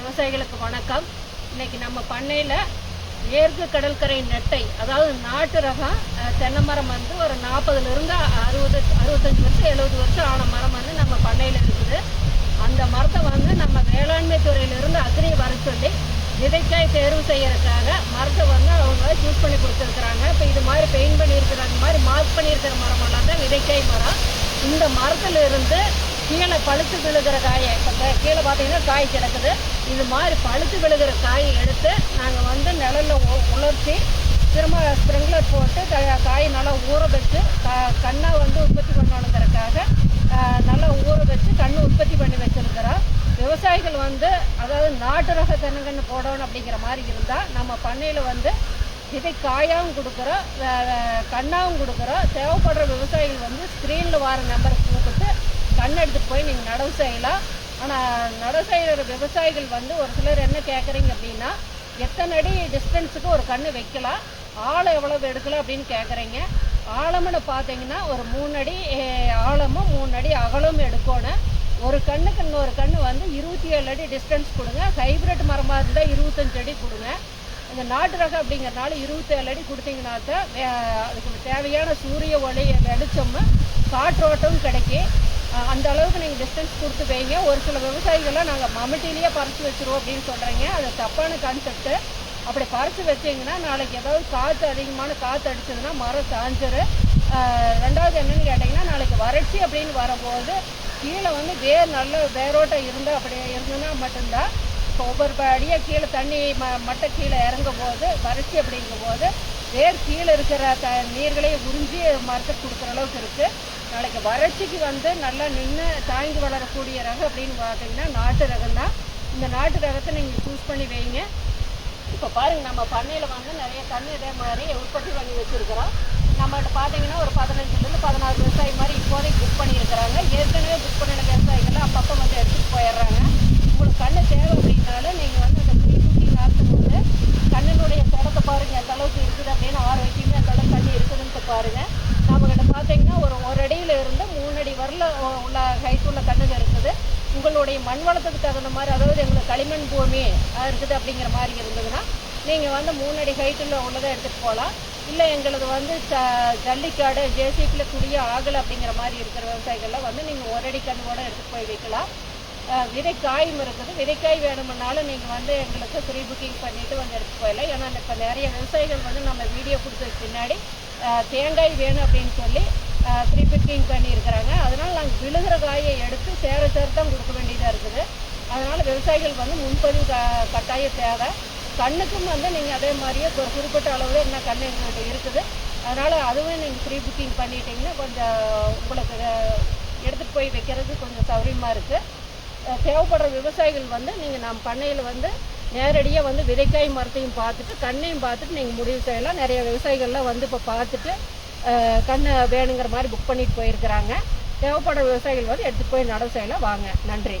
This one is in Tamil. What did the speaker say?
விவசாயிகளுக்கு வணக்கம். இன்னைக்கு நம்ம பண்ணையில் மேற்கு கடற்கரை நெட்டை, அதாவது நாட்டு ரகம் தென்னை மரம் வந்து ஒரு 40லிருந்து 65 வருஷம் 70 வருஷம் ஆன மரம் வந்து நம்ம பண்ணையில் இருக்குது. அந்த மரத்தை வந்து நம்ம வேளாண்மை துறையிலிருந்து அக்ரி வர சொல்லி விதைக்காய் தேர்வு செய்யறதுக்காக மரத்தை வந்து அவங்க சூஸ் பண்ணி கொடுத்துருக்குறாங்க. இப்போ இது மாதிரி பெயிண்ட் பண்ணியிருக்கிறாங்க, மாதிரி மார்க் பண்ணியிருக்கிற மரமெல்லாம் தான் விதைக்காய் மரம். இந்த மரத்திலிருந்து கீழே பழுத்து விழுகிற காயை, இப்போ கீழே பார்த்தீங்கன்னா காய் கிடக்குது. இது மாதிரி பழுத்து விழுகிற காயை எடுத்து நாங்கள் வந்து நிழலில் உலர்த்தி திரும்ப ஸ்ப்ரிங்க்லர் போட்டு காய் நல்லா ஊற வச்சு கண்ணை வந்து உற்பத்தி பண்ணணுங்கிறதுக்காக நல்லா ஊற வச்சு கண்ணு உற்பத்தி பண்ணி வச்சுருக்கிறோம். விவசாயிகள் வந்து அதாவது நாட்டு ரக தென்னங்கன்று போடணும் அப்படிங்கிற மாதிரி இருந்தால் நம்ம பண்ணையில் வந்து இதை காயாகவும் கொடுக்குறோம், கண்ணாகவும் கொடுக்குறோம். தேவைப்படுற விவசாயிகள் வந்து ஸ்க்ரீனில் வர நம்பருக்கு கூப்பிட்டு கண் எடுத்துகிட்டு போய் நீங்கள் நடவு செய்யலாம். ஆனால் நடவு செய்கிற விவசாயிகள் வந்து ஒரு சிலர் என்ன கேட்குறீங்க அப்படின்னா, எத்தனை அடி டிஸ்டன்ஸுக்கு ஒரு கன்று வைக்கலாம், ஆழம் எவ்வளவு எடுக்கலாம் அப்படின்னு கேட்குறீங்க. ஆழம்னு பார்த்தீங்கன்னா ஒரு 3 அடி ஆழமும் 3 அடி அகலமும் எடுக்கணும். ஒரு கண்ணுக்கு இன்னொரு கன்று வந்து 27 அடி டிஸ்டன்ஸ் கொடுங்க. ஹைப்ரிட் மரமாக இருந்தால் 25 அடி கொடுங்க. இந்த நாட்டு ரகம் அப்படிங்கிறனால 27 அடி கொடுத்தீங்கன்னா தான் அதுக்கு தேவையான சூரிய ஒளி வெளிச்சமும் காற்றோட்டமும் கிடைக்கும். அந்த அளவுக்கு நீங்கள் டிஸ்டன்ஸ் கொடுத்து வைங்க. ஒரு சில விவசாயிகள்லாம் நாங்கள் மம்மிட்டிலேயே பறித்து வச்சுருவோம் அப்படின்னு சொல்கிறீங்க. அது தப்பான கான்செப்ட்டு. அப்படி பறித்து வச்சிங்கன்னா நாளைக்கு ஏதாவது காற்று அதிகமான காற்று அடிச்சதுன்னா மரம் சாஞ்சிரும். ரெண்டாவது என்னென்னு கேட்டிங்கன்னா, நாளைக்கு வறட்சி அப்படின்னு வரும்போது கீழே வந்து நல்ல வேரோட்டம் இருந்தால் அப்படி இருந்ததுன்னா மட்டும்தான் இப்போ ஒவ்வொரு அடியாக கீழே தண்ணி மட்டை கீழே இறங்கும் போது வறட்சி அப்படிங்கும் போது வேர் கீழே இருக்கிற நீர்களையும் உறிஞ்சி மரத்துக்கு கொடுக்குற அளவுக்கு இருக்குது. நாளைக்கு வறட்சிக்கு வந்து நல்லா நின்று தாங்கி வளரக்கூடிய ரகம் அப்படின்னு பார்த்தீங்கன்னா நாட்டு ரகம் தான். இந்த நாட்டு ரகத்தை நீங்கள் சூஸ் பண்ணி வைங்க. இப்போ பாருங்கள், நம்ம பண்ணையில் வந்து நிறைய கன்று இதே மாதிரி உற்பத்தி பண்ணி வச்சுருக்கிறோம். நம்மகிட்ட பார்த்தீங்கன்னா ஒரு 15லேருந்து 16 விவசாயி மாதிரி இப்போதைக்கு புக் பண்ணியிருக்கிறாங்க. ஏற்கனவே புக் பண்ணின விவசாயிகள் அப்பப்போ வந்து எடுத்துகிட்டு போயிடுறாங்க. உங்களுக்கு கன்று தேவை அப்படின்னாலும் நீங்கள் வந்து அந்த ப்ரீ புக்கிங் ஆகும்போது கண்ணினுடைய தடத்தை பாருங்கள் எந்த அளவுக்கு இருக்குது அப்படின்னு, ஆரோக்கியமே அந்த அளவுக்கு கண்ணு இருக்குதுன்ட்டு பாருங்கள். நம்மகிட்ட பார்த்தீங்கன்னா ஒரு அடியில் இருந்து 3 அடி வரல உள்ள ஹைட் உள்ள கண்ணுங்க இருக்குது. உங்களுடைய மண் வளத்துக்கு தகுந்த மாதிரி, அதாவது எங்களுக்கு களிமண் பூமி இருக்குது அப்படிங்கிற மாதிரி இருந்ததுன்னா நீங்கள் வந்து 3 அடி ஹைட்டில் உள்ளதை எடுத்துகிட்டு போகலாம். இல்லை எங்களது வந்து ஜல்லிக்காடு ஜேசிபியில் குடிய ஆகலை அப்படிங்கிற மாதிரி இருக்கிற விவசாயிகள்லாம் வந்து நீங்கள் 1 அடி கண்ணோட எடுத்துகிட்டு போய் வைக்கலாம். விதைக்காயும் இருக்குது. விதைக்காய் வேணும்னாலும் நீங்கள் வந்து எங்களுக்கு ப்ரீ புக்கிங் பண்ணிவிட்டு வந்து எடுத்துகிட்டு போயிடலாம். ஏன்னா இப்போ நிறைய விவசாயிகள் வந்து நம்ம வீடியோ கொடுத்ததுக்கு பின்னாடி தேங்காய் வேணும் அப்படின்னு சொல்லி ப்ரீ புக்கிங் பண்ணியிருக்கிறாங்க. அதனால் நாங்கள் விழுகிற காயை எடுத்து சேர தான் கொடுக்க வேண்டியதாக இருக்குது. அதனால் விவசாயிகள் வந்து முன்பதிவு கட்டாயம் தேவை. கண்ணுக்கும் வந்து நீங்கள் அதே மாதிரியே ஒரு குறிப்பிட்ட அளவு என்ன கண்ணு எங்கள்கிட்ட இருக்குது. அதனால் அதுவும் நீங்கள் ப்ரீ புக்கிங் பண்ணிட்டீங்கன்னா கொஞ்சம் உங்களுக்கு எடுத்துகிட்டு போய் வைக்கிறது கொஞ்சம் சௌகரியமாக இருக்குது. தேவைப்படுற விவசாயிகள் வந்து நீங்கள் நம்ம பண்ணையில் வந்து நேரடியாக வந்து விதைக்காய் மரத்தையும் பார்த்துட்டு கண்ணையும் பார்த்துட்டு நீங்கள் முடிவு செய்யலாம். நிறைய விவசாயிகள்லாம் வந்து இப்போ பார்த்துட்டு கண்ணை வேணுங்கிற மாதிரி புக் பண்ணிட்டு போயிருக்கிறாங்க. தேவைப்படுற விவசாயிகள் வந்து எடுத்துகிட்டு போய் நடவு செய்யலாம். வாங்க, நன்றி.